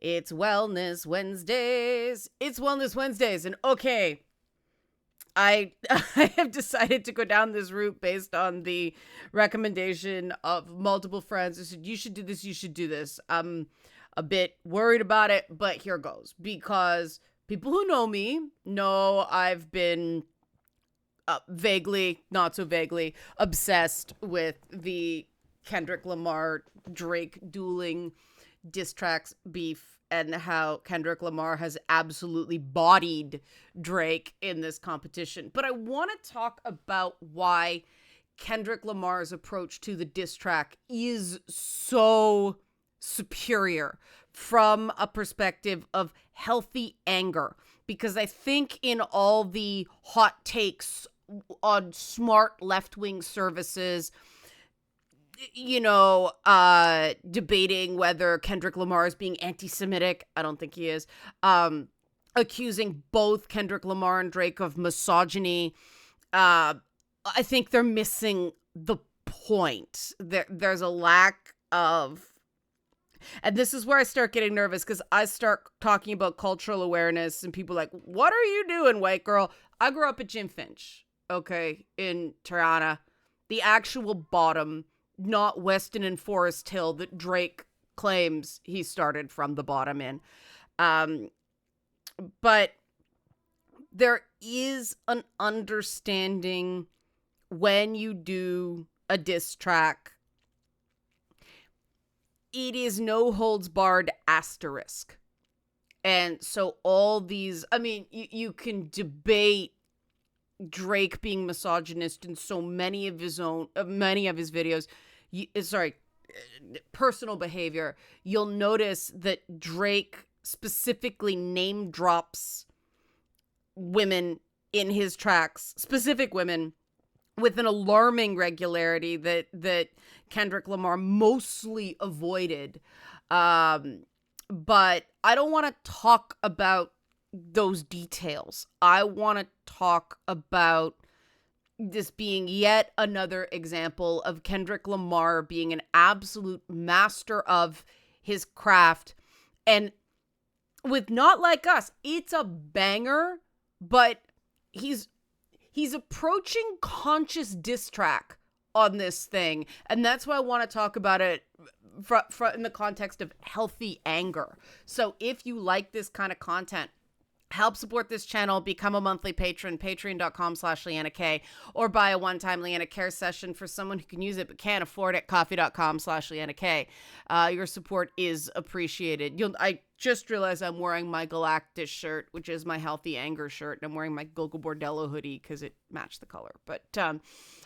It's Wellness Wednesdays. It's Wellness Wednesdays. And okay, I I have decided to go down this route based on the recommendation of multiple friends who said, you should do this, you should do this. I'm a bit worried about it, but here goes. Because people who know me know I've been vaguely, not so vaguely, obsessed with the Kendrick Lamar Drake dueling diss tracks beef, and how Kendrick Lamar has absolutely bodied Drake in this competition. But I want to talk about why Kendrick Lamar's approach to the diss track is so superior from a perspective of healthy anger. Because I think in all the hot takes on smart left-wing services, debating whether Kendrick Lamar is being anti-Semitic. I don't think he is. Accusing both Kendrick Lamar and Drake of misogyny. I think they're missing the point. There's a lack of... And this is where I start getting nervous, because I start talking about cultural awareness and people are like, what are you doing, white girl? I grew up at Jim Finch, okay, in Tirana. The actual bottom, not Weston and Forest Hill that Drake claims he started from the bottom in. But there is an understanding when you do a diss track, it is no holds barred asterisk. And so all these, I mean, you can debate Drake being misogynist in so many of his videos. Personal behavior. You'll notice that Drake specifically name drops women in his tracks, specific women, with an alarming regularity that Kendrick Lamar mostly avoided. But I don't want to talk about those details. I want to talk about this being yet another example of Kendrick Lamar being an absolute master of his craft. And with Not Like Us, it's a banger, but he's approaching conscious diss track on this thing. And that's why I want to talk about it in the context of healthy anger. So if you like this kind of content, help support this channel, become a monthly patron, patreon.com/Leanna K, or buy a one-time Leanna Care session for someone who can use it but can't afford it, coffee.com/Leanna K. Your support is appreciated. I just realized I'm wearing my Galactus shirt, which is my healthy anger shirt, and I'm wearing my Gogo Bordello hoodie because it matched the color. But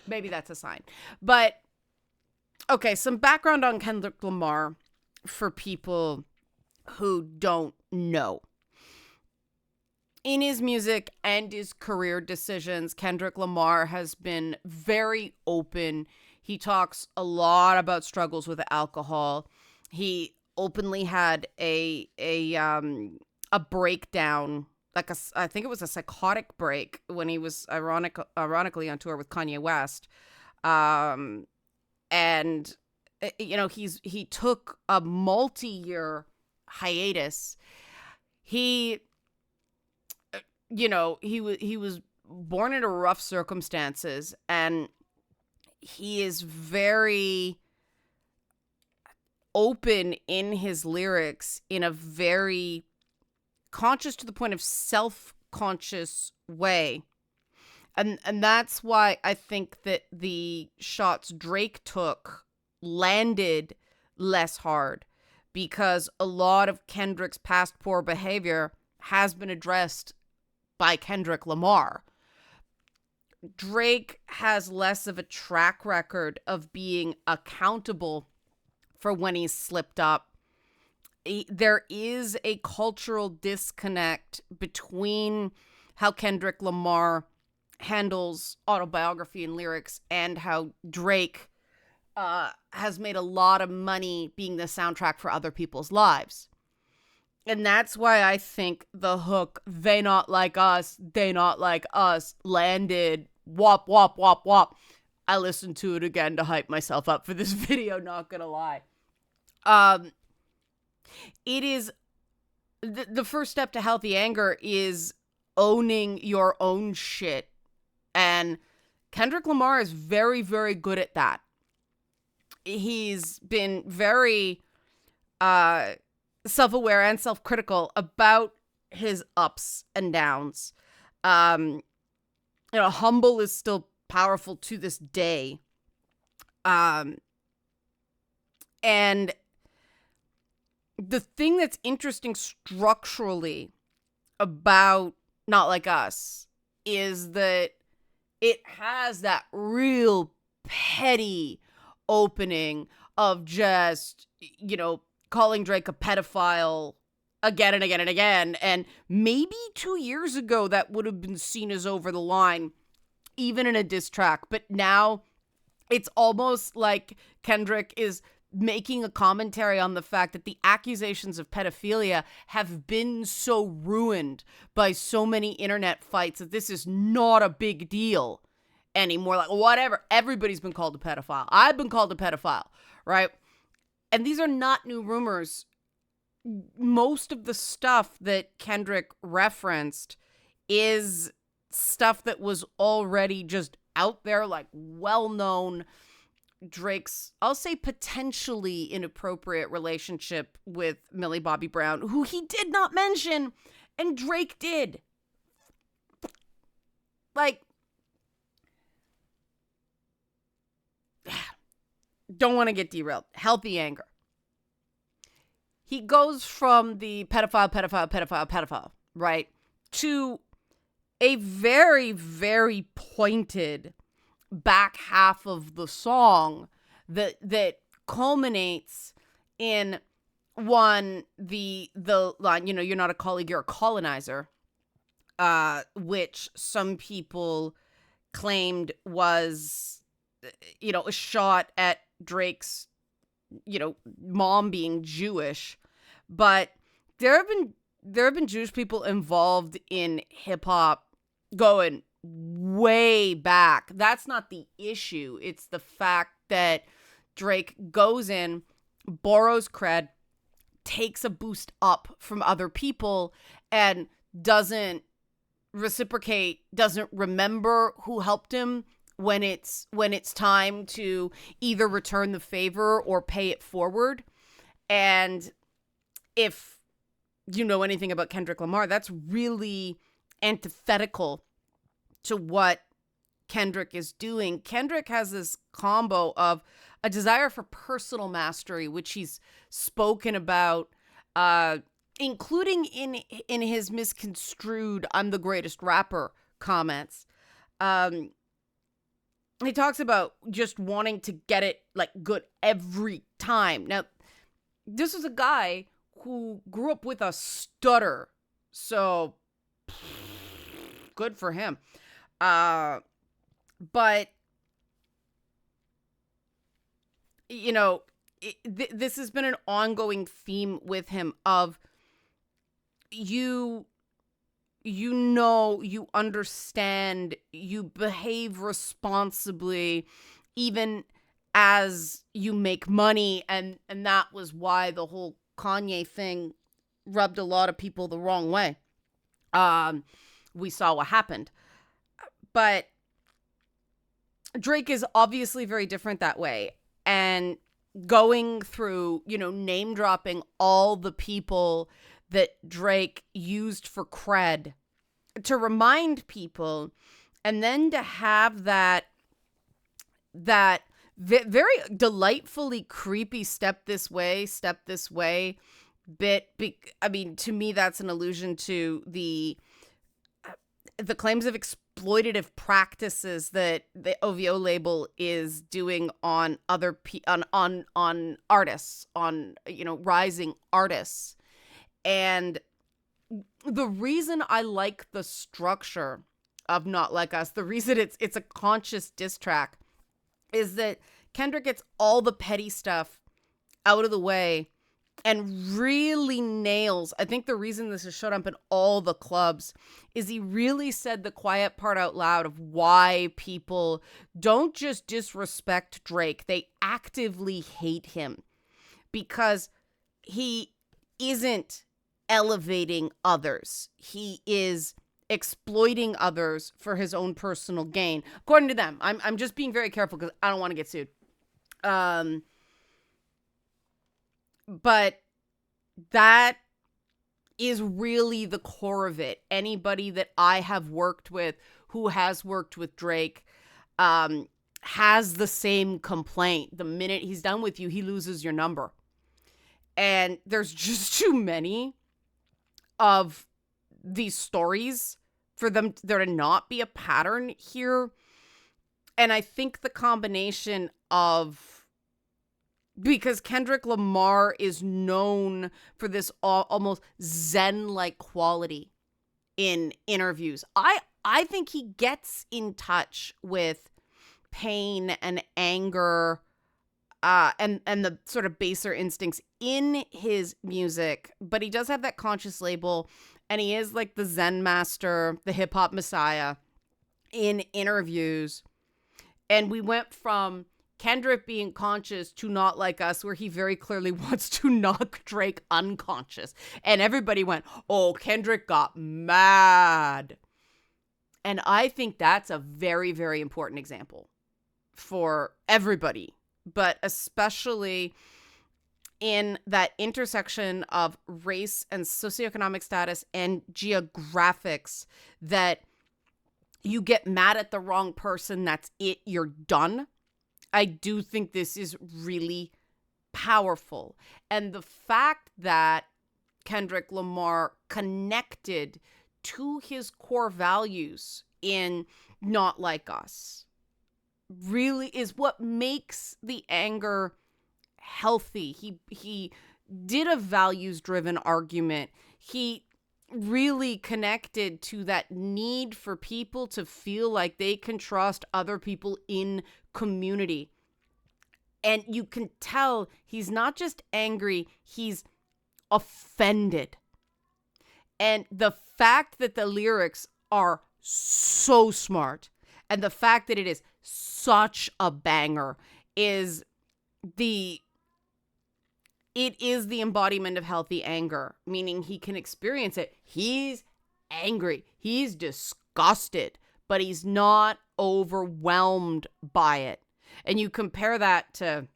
maybe that's a sign. But, okay, some background on Kendrick Lamar for people who don't know. In his music and his career decisions, Kendrick Lamar has been very open. He talks a lot about struggles with alcohol. He openly had a breakdown, I think it was a psychotic break, when he was ironically on tour with Kanye West. And he took a multi-year hiatus. He was born into rough circumstances, and he is very open in his lyrics in a very conscious, to the point of self-conscious way. And that's why I think that the shots Drake took landed less hard, because a lot of Kendrick's past poor behavior has been addressed by Kendrick Lamar. Drake has less of a track record of being accountable for when he's slipped up. There is a cultural disconnect between how Kendrick Lamar handles autobiography and lyrics and how Drake has made a lot of money being the soundtrack for other people's lives. And that's why I think the hook, they not like us, landed wop, wop, wop, wop. I listened to it again to hype myself up for this video, not gonna lie. It is the first step to healthy anger is owning your own shit. And Kendrick Lamar is very, very good at that. He's been very self-aware and self-critical about his ups and downs. Humble is still powerful to this day. And the thing that's interesting structurally about Not Like Us is that it has that real petty opening of just, calling Drake a pedophile again and again and again. And maybe 2 years ago that would have been seen as over the line, even in a diss track. But now it's almost like Kendrick is making a commentary on the fact that the accusations of pedophilia have been so ruined by so many internet fights that this is not a big deal anymore. Like, whatever. Everybody's been called a pedophile. I've been called a pedophile, right? And these are not new rumors. Most of the stuff that Kendrick referenced is stuff that was already just out there, like well-known. Drake's, I'll say, potentially inappropriate relationship with Millie Bobby Brown, who he did not mention, and Drake did. Like, don't want to get derailed. Healthy anger. He goes from the pedophile, right, to a very, very pointed back half of the song that culminates in the line, you're not a colleague, you're a colonizer, which some people claimed was, a shot at Drake's, mom being Jewish. But there have been Jewish people involved in hip hop going way back. That's not the issue. It's the fact that Drake goes in, borrows cred, takes a boost up from other people, and doesn't reciprocate, doesn't remember who helped him when it's time to either return the favor or pay it forward. And if you know anything about Kendrick Lamar, that's really antithetical to what Kendrick is doing. Kendrick has this combo of a desire for personal mastery, which he's spoken about, including in his misconstrued "I'm the greatest rapper" comments. He talks about just wanting to get it like good every time. Now, this is a guy who grew up with a stutter, so good for him. But this has been an ongoing theme with him of you understand, you behave responsibly even as you make money, and that was why the whole Kanye thing rubbed a lot of people the wrong way. We saw what happened. But Drake is obviously very different that way. And going through, name dropping all the people that Drake used for cred to remind people, and then to have that very delightfully creepy step this way bit. To me, that's an allusion to the claims of exploitative practices that the OVO label is doing on other on artists, on rising artists. And the reason I like the structure of Not Like Us, the reason it's a conscious diss track, is that Kendrick gets all the petty stuff out of the way and really nails. I think the reason this has showed up in all the clubs is he really said the quiet part out loud of why people don't just disrespect Drake, they actively hate him because he isn't elevating others. He is exploiting others for his own personal gain, according to them. I'm just being very careful because I don't want to get sued. But that is really the core of it. Anybody that I have worked with who has worked with Drake has the same complaint. The minute he's done with you, he loses your number. And there's just too many of these stories for them there to not be a pattern here. And I think the combination of, because Kendrick Lamar is known for this almost zen-like quality in interviews. I think he gets in touch with pain and anger and the sort of baser instincts in his music, but he does have that conscious label, and he is like the Zen master, the hip hop messiah in interviews. And we went from Kendrick being conscious to Not Like Us, where he very clearly wants to knock Drake unconscious. And everybody went, oh, Kendrick got mad. And I think that's a very, very important example for everybody, but especially in that intersection of race and socioeconomic status and geographics, that you get mad at the wrong person, that's it, you're done. I do think this is really powerful. And the fact that Kendrick Lamar connected to his core values in Not Like Us really is what makes the anger healthy. He did a values-driven argument. He really connected to that need for people to feel like they can trust other people in community. And you can tell he's not just angry, he's offended. And the fact that the lyrics are so smart, and the fact that it is such a banger is the embodiment of healthy anger, meaning he can experience it. He's angry. He's disgusted, but he's not overwhelmed by it. And you compare that to,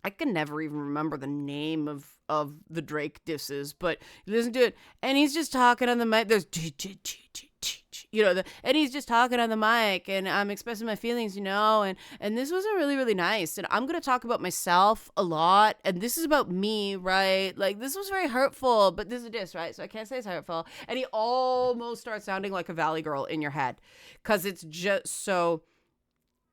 I can never even remember the name of the Drake disses, but you listen to it, and he's just talking on the mic. There's, and he's just talking on the mic, and I'm expressing my feelings, and this wasn't really, really nice. And I'm going to talk about myself a lot, and this is about me, right? Like, this was very hurtful, but this is a diss, right? So I can't say it's hurtful. And he almost starts sounding like a Valley Girl in your head, because it's just so,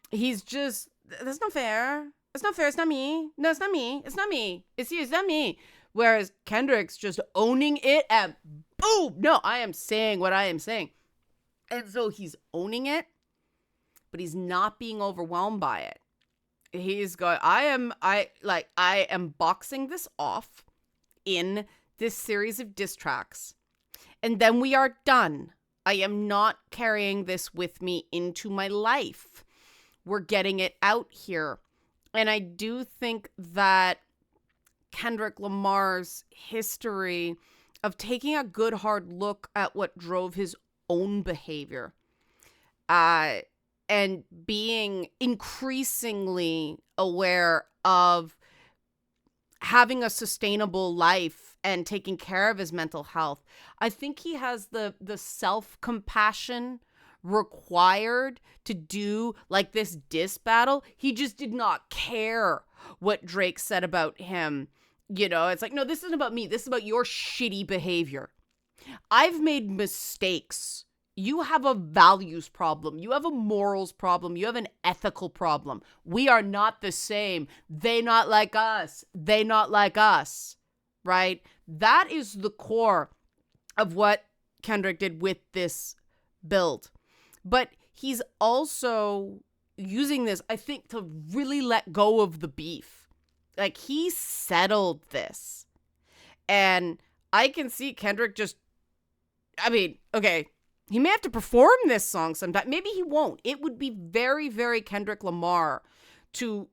he's just, that's not fair. It's not fair. It's not me. No, it's not me. It's not me. It's you. It's not me. Whereas Kendrick's just owning it and boom. No, I am saying what I am saying. And so he's owning it, but he's not being overwhelmed by it. He's going, I am boxing this off in this series of diss tracks. And then we are done. I am not carrying this with me into my life. We're getting it out here. And I do think that Kendrick Lamar's history of taking a good hard look at what drove his own behavior and being increasingly aware of having a sustainable life and taking care of his mental health. I think he has the self-compassion required to do like this diss battle. He just did not care what Drake said about him. It's like, no, this isn't about me. This is about your shitty behavior. I've made mistakes. You have a values problem. You have a morals problem. You have an ethical problem. We are not the same. They not like us. They not like us. Right? That is the core of what Kendrick did with this build. But he's also using this, I think, to really let go of the beef. Like, he settled this. And I can see Kendrick just, okay, he may have to perform this song sometime. Maybe he won't. It would be very, very Kendrick Lamar to,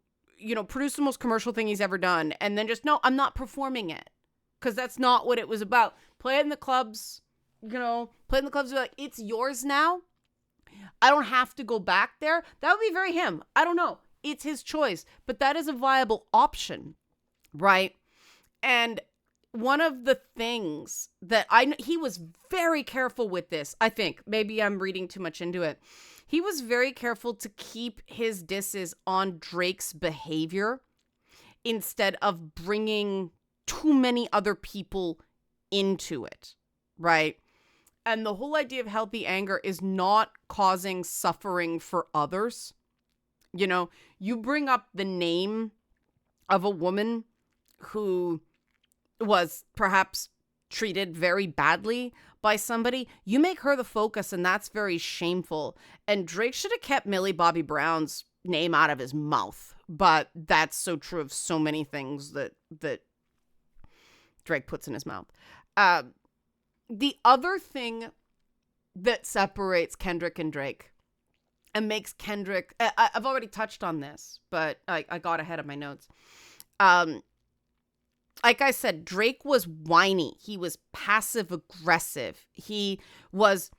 produce the most commercial thing he's ever done. And then just, no, I'm not performing it. because that's not what it was about. Play it in the clubs, play in the clubs, like, it's yours now. I don't have to go back there. That would be very him. I don't know. It's his choice, but that is a viable option, right? And one of the things that he was very careful with this, I think, maybe I'm reading too much into it. He was very careful to keep his disses on Drake's behavior instead of bringing too many other people into it, right? And the whole idea of healthy anger is not causing suffering for others. You bring up the name of a woman who was perhaps treated very badly by somebody, you make her the focus, and that's very shameful. And Drake should have kept Millie Bobby Brown's name out of his mouth. But that's so true of so many things that Drake puts in his mouth. The other thing that separates Kendrick and Drake and makes Kendrick, I've already touched on this, but I got ahead of my notes. Like I said, Drake was whiny. He was passive aggressive. He was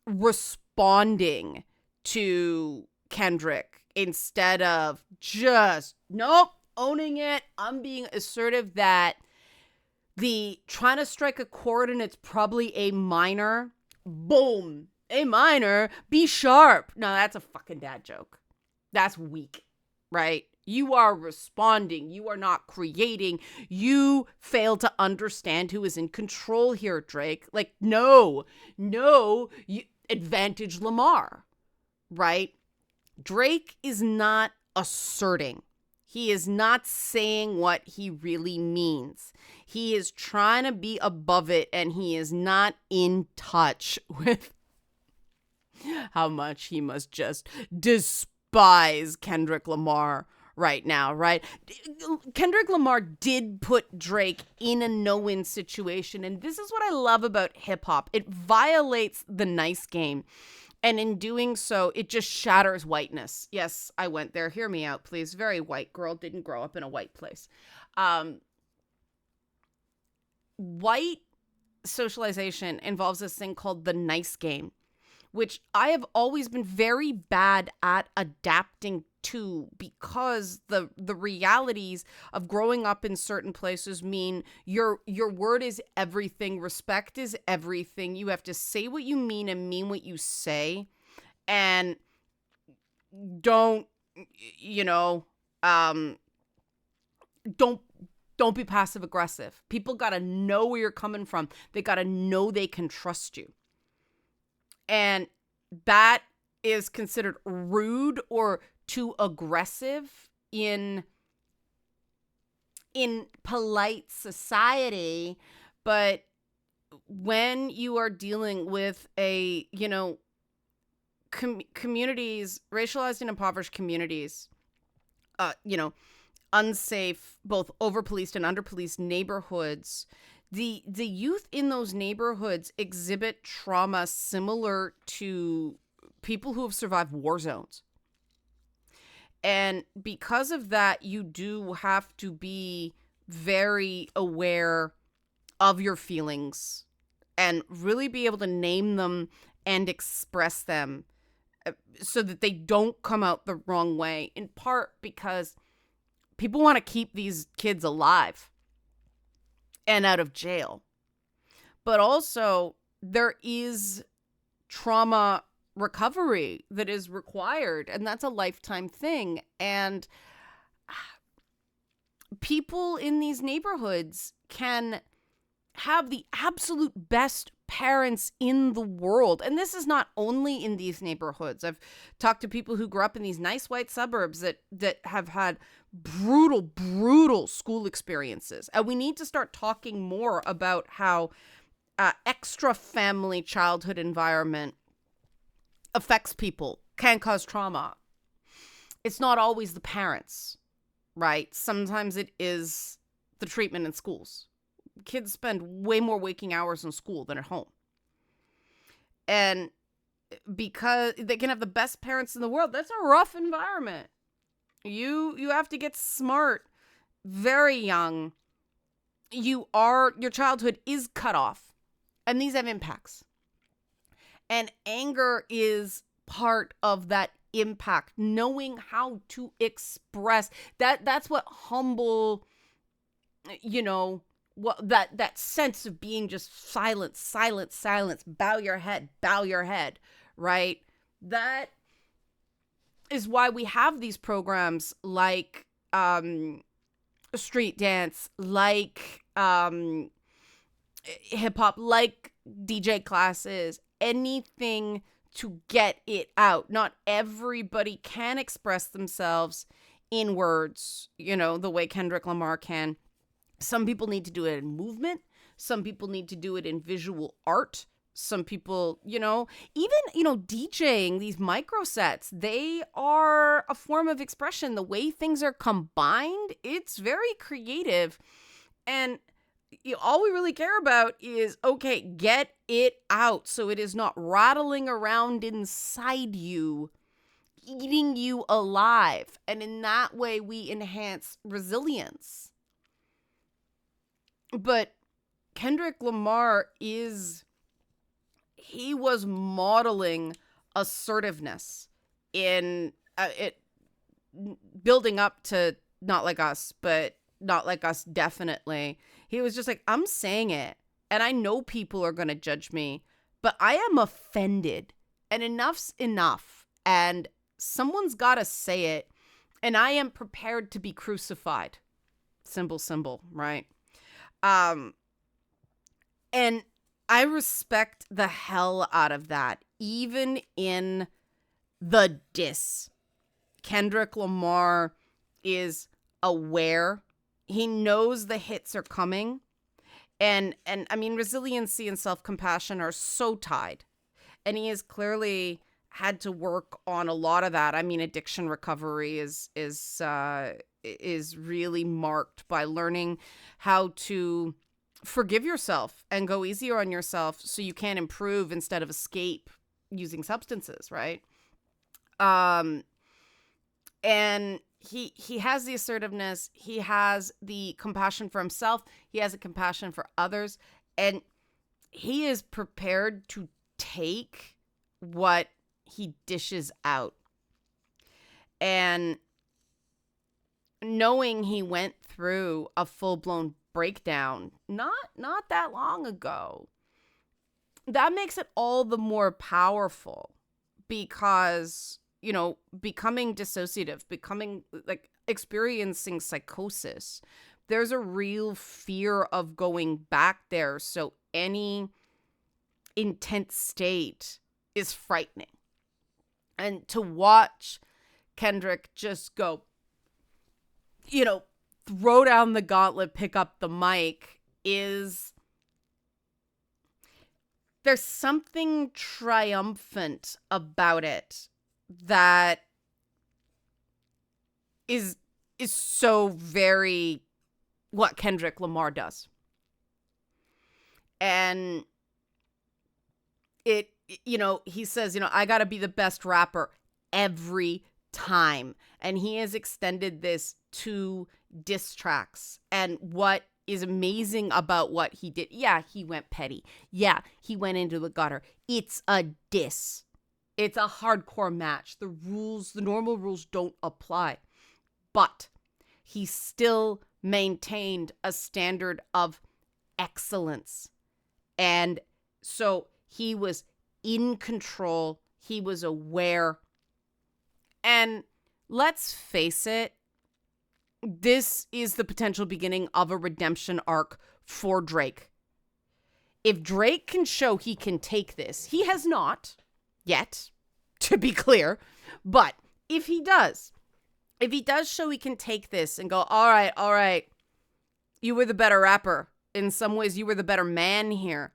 responding to Kendrick instead of just, nope, owning it. I'm being assertive. That the trying to strike a chord and it's probably A minor. Boom. A minor. B sharp. No, that's a fucking dad joke. That's weak, right? You are responding. You are not creating. You fail to understand who is in control here, Drake. Like, no, advantage Lamar, right? Drake is not asserting. He is not saying what he really means. He is trying to be above it, and he is not in touch with how much he must just despise Kendrick Lamar right now, right? Kendrick Lamar did put Drake in a no-win situation, and this is what I love about hip-hop. It violates the nice game, and in doing so, it just shatters whiteness. Yes, I went there. Hear me out, please. Very white girl, didn't grow up in a white place. White socialization involves this thing called the nice game, which I have always been very bad at adapting to, because the realities of growing up in certain places mean your word is everything, respect is everything. You have to say what you mean and mean what you say, and don't be passive aggressive. People got to know where you're coming from. They got to know they can trust you. And that is considered rude or too aggressive in polite society. But when you are dealing with communities, racialized and impoverished communities, unsafe, both over-policed and under-policed neighborhoods, the youth in those neighborhoods exhibit trauma similar to people who have survived war zones. And because of that, you do have to be very aware of your feelings and really be able to name them and express them so that they don't come out the wrong way, in part because people want to keep these kids alive and out of jail. But also, there is trauma recovery that is required, and that's a lifetime thing. And people in these neighborhoods can have the absolute best parents in the world. And this is not only in these neighborhoods. I've talked to people who grew up in these nice white suburbs that have had brutal school experiences. And we need to start talking more about how extra family childhood environment affects people, can cause trauma. It's not always the parents, right? Sometimes it is the treatment in schools. Kids spend way more waking hours in school than at home. And because they can have the best parents in the world, that's a rough environment. You have to get smart very young your childhood is cut off, and these have impacts. And anger is part of that impact, knowing how to express that's what humble, what that sense of being just silence, bow your head, right? That is why we have these programs like street dance, like hip hop, like DJ classes, anything to get it out. Not everybody can express themselves in words, the way Kendrick Lamar can. Some people need to do it in movement. Some people need to do it in visual art. Some people, even, DJing these micro sets, they are a form of expression. The way things are combined, it's very creative. And all we really care about is, okay, get it out so it is not rattling around inside you, eating you alive. And in that way, we enhance resilience. But Kendrick Lamar he was modeling assertiveness in it, building up to Not Like Us, but Not Like Us definitely. He was just like, I'm saying it, and I know people are going to judge me, but I am offended, and enough's enough, and someone's got to say it, and I am prepared to be crucified. Symbol, right? And I respect the hell out of that. Even in the diss, Kendrick Lamar is aware. He knows the hits are coming. And I mean, resiliency and self-compassion are so tied. And he has clearly had to work on a lot of that. I mean, addiction recovery is really marked by learning how to forgive yourself and go easier on yourself so you can improve instead of escape using substances, right? And he has the assertiveness, he has the compassion for himself, he has a compassion for others, and he is prepared to take what he dishes out. And knowing he went through a full-blown breakdown not that long ago, that makes it all the more powerful, because becoming dissociative, becoming like experiencing psychosis, there's a real fear of going back there. So any intense state is frightening. And to watch Kendrick just go, throw down the gauntlet, pick up the mic, there's something triumphant about it that is so very what Kendrick Lamar does. And he says, I gotta be the best rapper every time. And he has extended this to diss tracks. And what is amazing about what he did, he went petty. Yeah, he went into the gutter. It's a diss. It's a hardcore match. The normal rules don't apply. But he still maintained a standard of excellence. And so he was in control. He was aware. And let's face it, this is the potential beginning of a redemption arc for Drake. If Drake can show he can take this, he has not yet, to be clear, but if he does show he can take this and go, all right, you were the better rapper. In some ways, you were the better man here.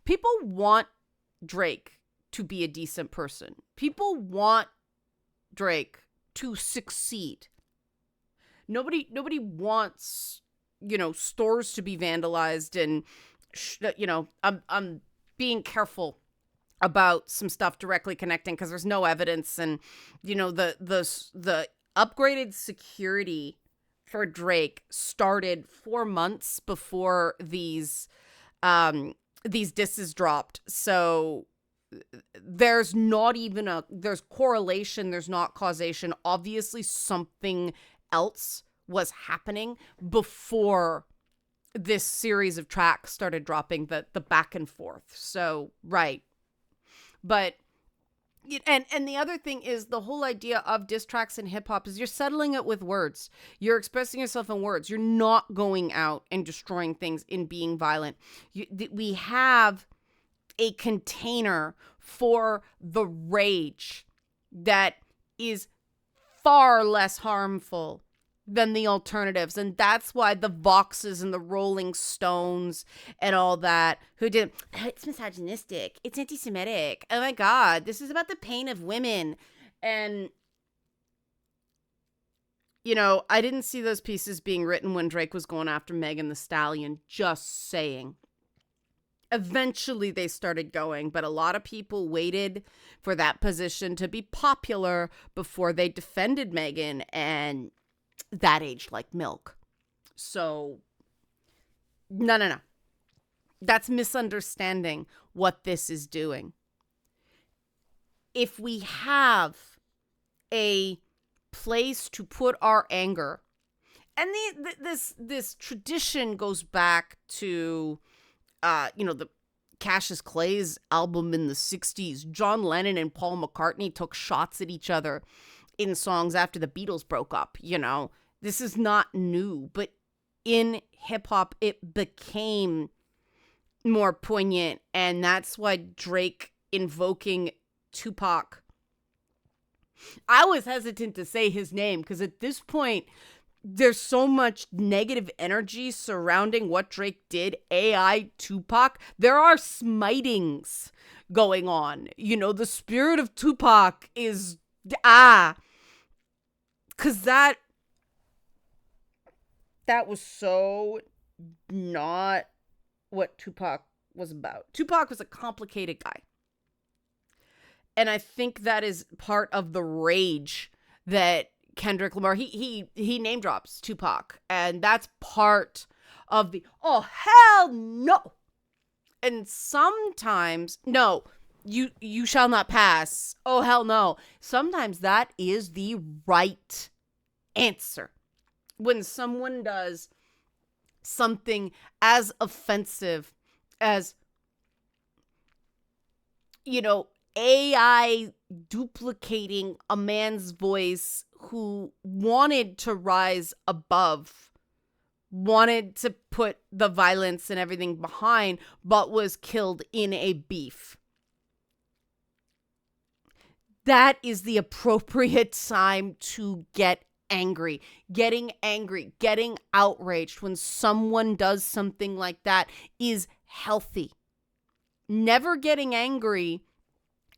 People want Drake to be a decent person. People want Drake to succeed. Nobody wants, stores to be vandalized, and I'm being careful about some stuff directly connecting because there's no evidence, and the upgraded security for Drake started 4 months before these disses dropped. So there's not even there's correlation, there's not causation. Obviously something else was happening before this series of tracks started dropping, the back and forth. So, right. But and the other thing is, the whole idea of diss tracks in hip hop is you're settling it with words. You're expressing yourself in words. You're not going out and destroying things and being violent. We have a container for the rage that is far less harmful than the alternatives. And that's why the Voxes and the Rolling Stones and all that who did, oh, it's misogynistic, it's anti-Semitic, oh my God, this is about the pain of women. And, you know, I didn't see those pieces being written when Drake was going after Megan Thee Stallion, just saying. Eventually they started going, but a lot of people waited for that position to be popular before they defended Megan, and that aged like milk. So, no. That's misunderstanding what this is doing. If we have a place to put our anger, and this tradition goes back to, the Cassius Clay's album in the 60s. John Lennon and Paul McCartney took shots at each other in songs after the Beatles broke up, you know. This is not new, but in hip hop it became more poignant, and that's why Drake invoking Tupac. I was hesitant to say his name because at this point there's so much negative energy surrounding what Drake did. AI Tupac. There are smitings going on. You know, the spirit of Tupac is because that was so not what Tupac was about. Tupac was a complicated guy. And I think that is part of the rage that Kendrick Lamar, he name drops Tupac, and that's part of the, oh hell no. And sometimes, no, you shall not pass. Oh hell no. Sometimes that is the right answer. When someone does something as offensive as, you know, AI duplicating a man's voice who wanted to rise above, wanted to put the violence and everything behind, but was killed in a beef. That is the appropriate time to get angry. Getting angry, getting outraged when someone does something like that is healthy. Never getting angry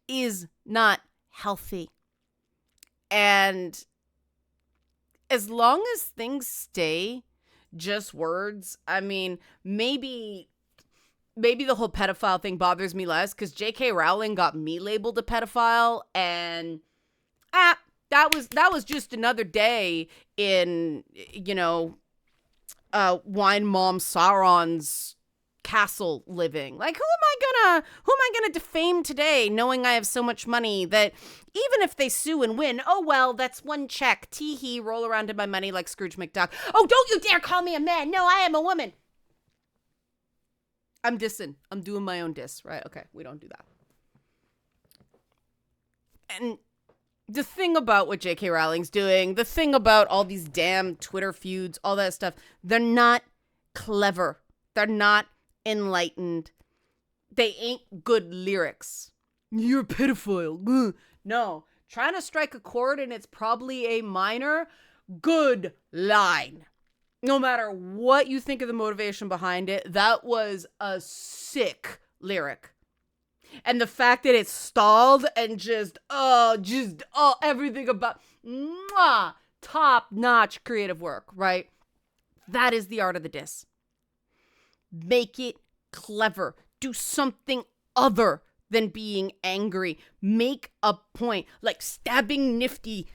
is not healthy. And as long as things stay just words, I mean, maybe the whole pedophile thing bothers me less because J.K. Rowling got me labeled a pedophile, and that was just another day in, you know, wine mom Sauron's castle living. Like, who am I gonna defame today, knowing I have so much money that even if they sue and win, oh well, that's one check. Tee-hee, roll around in my money like Scrooge McDuck. Oh, don't you dare call me a man. No, I am a woman. I'm dissing. I'm doing my own diss, right? Okay, we don't do that. And the thing about what J.K. Rowling's doing, the thing about all these damn Twitter feuds, all that stuff, they're not clever. They're not enlightened. They ain't good lyrics. You're a pedophile. No. Trying to strike a chord and it's probably a minor. Good line. No matter what you think of the motivation behind it, that was a sick lyric. And the fact that it stalled and just everything about top-notch creative work, right? That is the art of the diss. Make it clever. Do something other than being angry. Make a point. Like stabbing Nifty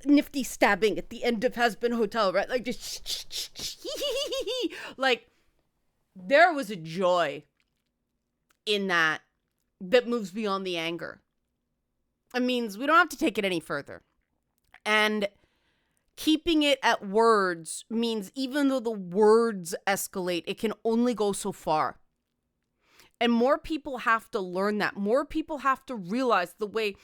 nifty stabbing at the end of Has Been Hotel, right? Like just like there was a joy in that moves beyond the anger. It means we don't have to take it any further. And keeping it at words means even though the words escalate, it can only go so far. And more people have to learn that. More people have to realize the way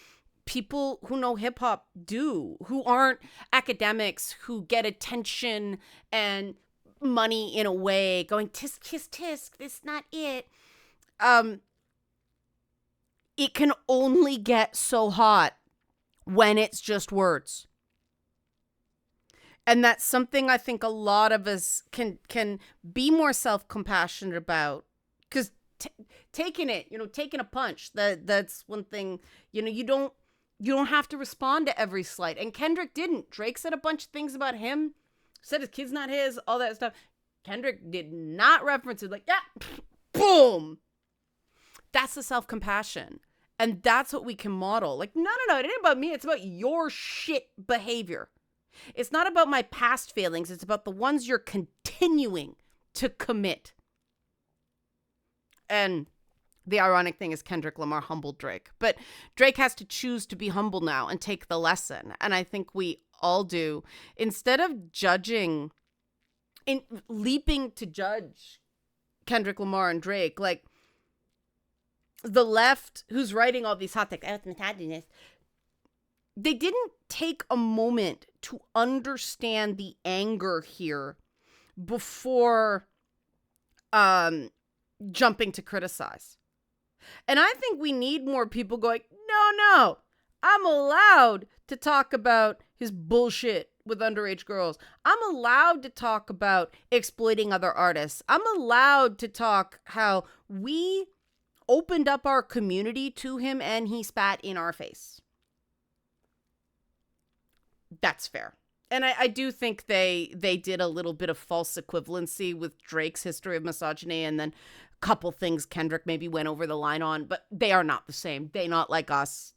people who know hip hop do, who aren't academics, who get attention and money in a way, going tisk, tisk, tisk, this is not it. It can only get so hot when it's just words. And that's something I think a lot of us can be more self-compassionate about. Because taking a punch, that's one thing, you don't have to respond to every slight. And Kendrick didn't. Drake said a bunch of things about him, said his kid's not his, all that stuff. Kendrick did not reference it, like, yeah, boom. That's the self-compassion. And that's what we can model. Like, no, it ain't about me. It's about your shit behavior. It's not about my past failings. It's about the ones you're continuing to commit. And the ironic thing is Kendrick Lamar humbled Drake. But Drake has to choose to be humble now and take the lesson. And I think we all do. Instead of leaping to judge Kendrick Lamar and Drake, like, the left, who's writing all these hot takes, misogynist, they didn't take a moment to understand the anger here before jumping to criticize. And I think we need more people going, no, I'm allowed to talk about his bullshit with underage girls. I'm allowed to talk about exploiting other artists. I'm allowed to talk how we opened up our community to him and he spat in our face. That's fair. And I do think they did a little bit of false equivalency with Drake's history of misogyny, and then a couple things Kendrick maybe went over the line on, but they are not the same. They not like us.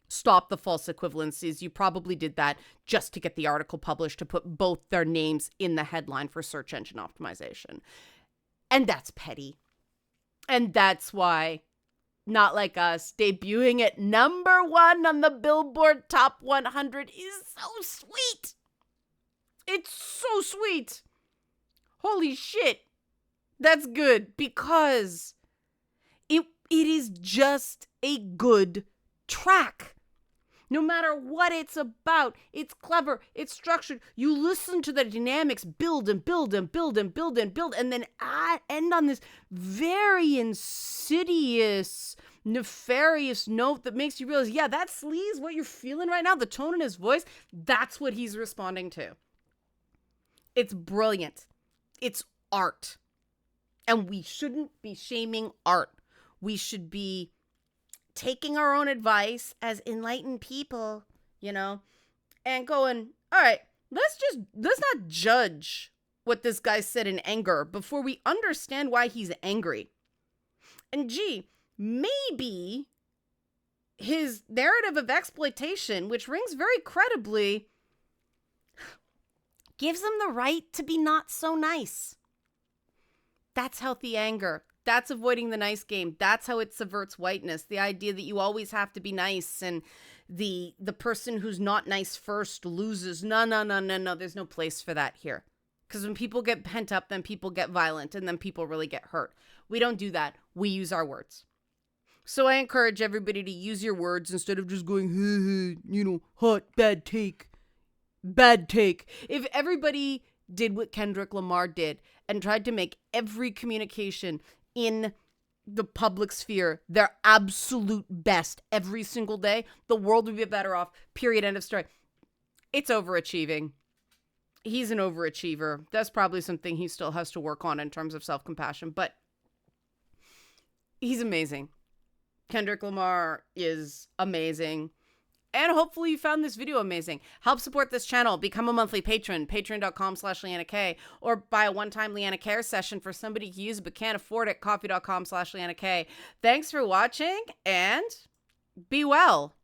Stop the false equivalencies. You probably did that just to get the article published, to put both their names in the headline for search engine optimization. And that's petty. And that's why Not Like Us debuting at #1 on the Billboard Top 100 is so sweet. It's so sweet. Holy shit. That's good, because it is just a good track. No matter what it's about, it's clever, it's structured. You listen to the dynamics build and build and build and build and build, and then end on this very insidious, nefarious note that makes you realize, yeah, that sleaze, what you're feeling right now, the tone in his voice, that's what he's responding to. It's brilliant. It's art. And we shouldn't be shaming art. We should be taking our own advice as enlightened people, and going, all right, let's not judge what this guy said in anger before we understand why he's angry. And maybe his narrative of exploitation, which rings very credibly, gives him the right to be not so nice. That's healthy anger. That's avoiding the nice game. That's how it subverts whiteness. The idea that you always have to be nice and the person who's not nice first loses. No. There's no place for that here. Because when people get pent up, then people get violent, and then people really get hurt. We don't do that. We use our words. So I encourage everybody to use your words instead of just going, hot, bad take. Bad take. If everybody did what Kendrick Lamar did and tried to make every communication in the public sphere their absolute best every single day, the world would be better off. Period. End of story. It's overachieving. He's an overachiever. That's probably something he still has to work on in terms of self-compassion, but he's amazing. Kendrick Lamar is amazing. And hopefully you found this video amazing. Help support this channel. Become a monthly patron. Patreon.com/Leanna K. Or buy a one-time Leanna Care session for somebody to use but can't afford it. Coffee.com/Leanna K. Thanks for watching, and be well.